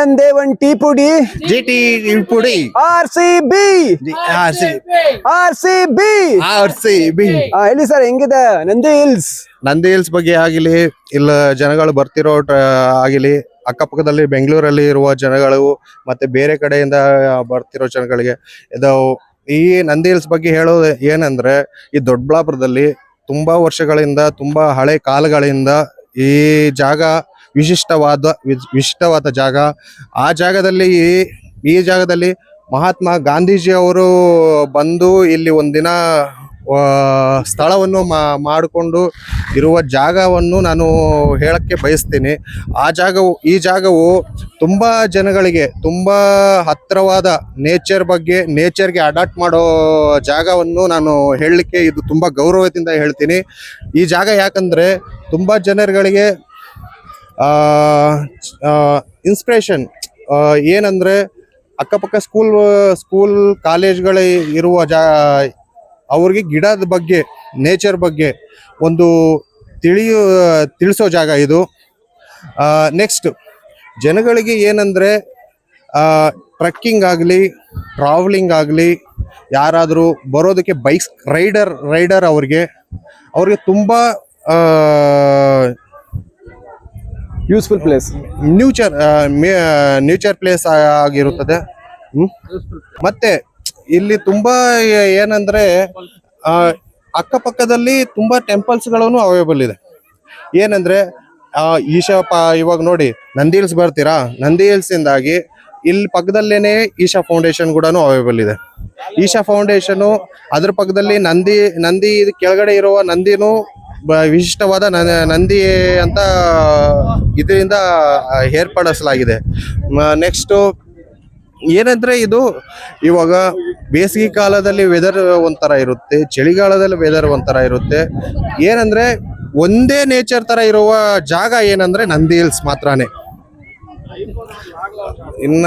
ಒಂದೇ ಒಂದ್ ಟೀ ಪುಡಿ ಜಿಟಿ ಪುಡಿ RCB RCB ಹೇಳಿ ಸರ್, ಹೆಂಗಿದೆ ನಂದಿ ಹಿಲ್ಸ್? ನಂದಿ ಹಿಲ್ಸ್ ಬಗ್ಗೆ ಆಗಿಲಿ, ಇಲ್ಲ ಜನಗಳು ಬರ್ತಿರೋ ಆಗಿಲಿ, ಅಕ್ಕಪಕ್ಕದಲ್ಲಿ ಬೆಂಗಳೂರಲ್ಲಿ ಇರುವ ಜನಗಳು ಮತ್ತೆ ಬೇರೆ ಕಡೆಯಿಂದ ಬರ್ತಿರೋ ಜನಗಳಿಗೆ ಇದು ಈ ನಂದಿ ಹಿಲ್ಸ್ ಬಗ್ಗೆ ಹೇಳೋದು ಏನಂದ್ರೆ, ಈ ದೊಡ್ಡಬಳ್ಳಾಪುರದಲ್ಲಿ ತುಂಬಾ ವರ್ಷಗಳಿಂದ, ತುಂಬಾ ಹಳೆ ಕಾಲಗಳಿಂದ ಈ ಜಾಗ ವಿಶಿಷ್ಟವಾದ ಜಾಗ. ಆ ಜಾಗದಲ್ಲಿ ಈ ಜಾಗದಲ್ಲಿ ಮಹಾತ್ಮ ಗಾಂಧೀಜಿ ಅವರು ಬಂದು ಇಲ್ಲಿ ಒಂದಿನ ಸ್ಥಳವನ್ನು ಮಾಡಿಕೊಂಡು ಇರುವ ಜಾಗವನ್ನು ನಾನು ಹೇಳಕ್ಕೆ ಬಯಸ್ತೀನಿ. ಈ ಜಾಗವು ತುಂಬಾ ಜನಗಳಿಗೆ ತುಂಬಾ ಹತ್ತಿರವಾದ ನೇಚರ್ಗೆ ಅಡಾಪ್ಟ್ ಮಾಡೋ ಜಾಗವನ್ನು ನಾನು ಹೇಳಲಿಕ್ಕೆ ಇದು ತುಂಬಾ ಗೌರವದಿಂದ ಹೇಳ್ತೀನಿ. ಈ ಜಾಗ ಯಾಕಂದ್ರೆ ತುಂಬಾ ಜನರುಗಳಿಗೆ ಇನ್ಸ್ಪಿರೇಷನ್ ಏನಂದ್ರೆ, ಅಕ್ಕಪಕ್ಕ ಸ್ಕೂಲ್ ಕಾಲೇಜ್ಗಳ ಇರುವ ಅವ್ರಿಗೆ ಗಿಡದ ಬಗ್ಗೆ, ನೇಚರ್ ಬಗ್ಗೆ ಒಂದು ತಿಳಿಸೋ ಜಾಗ ಇದು. ನೆಕ್ಸ್ಟ್ ಜನಗಳಿಗೆ ಏನಂದ್ರೆ, ಟ್ರೆಕ್ಕಿಂಗ್ ಆಗಲಿ, ಟ್ರಾವೆಲಿಂಗ್ ಆಗಲಿ, ಯಾರಾದರೂ ಬರೋದಕ್ಕೆ ರೈಡರ್ ಅವ್ರಿಗೆ ತುಂಬ ಯೂಸ್ಫುಲ್ ಪ್ಲೇಸ್, ನೇಚರ್ ಪ್ಲೇಸ್ ಆಗಿರುತ್ತದೆ. ಮತ್ತೆ ಇಲ್ಲಿ ತುಂಬಾ ಏನಂದ್ರೆ, ಅಕ್ಕಪಕ್ಕದಲ್ಲಿ ತುಂಬಾ ಟೆಂಪಲ್ಸ್ ಗಳನ್ನು ಅವೈಲೇಬಲ್ ಇದೆ. ಏನಂದ್ರೆ ಇವಾಗ ನೋಡಿ, ನಂದಿ ಹಿಲ್ಸ್ ಬರ್ತೀರಾ, ನಂದಿ ಹಿಲ್ಸ್ ಇಂದಾಗಿ ಇಲ್ಲಿ ಪಕ್ಕದಲ್ಲೇನೆ ಈಶಾ ಫೌಂಡೇಶನ್ ಕೂಡ ಅವೈಲೇಬಲ್ ಇದೆ. ಈಶಾ ಫೌಂಡೇಶನ್ ಅದ್ರ ಪಕ್ಕದಲ್ಲಿ ನಂದಿ ಕೆಳಗಡೆ ಇರುವ ನಂದಿನೂ ವಿಶಿಷ್ಟವಾದ ನಂದಿ ಅಂತ ಇದರಿಂದ ಏರ್ಪಡಿಸಲಾಗಿದೆ. ನೆಕ್ಸ್ಟ್ ಏನಂದ್ರೆ, ಇದು ಇವಾಗ ಬೇಸಿಗೆ ಕಾಲದಲ್ಲಿ ವೆದರ್ ಒಂಥರ ಇರುತ್ತೆ, ಚಳಿಗಾಲದಲ್ಲಿ ವೆದರ್ ಒಂಥರ ಇರುತ್ತೆ. ಏನಂದ್ರೆ ಒಂದೇ ನೇಚರ್ ತರ ಇರುವ ಜಾಗ ಏನಂದ್ರೆ ನಂದಿ ಹಿಲ್ಸ್ ಮಾತ್ರನೇ. ಇನ್ನ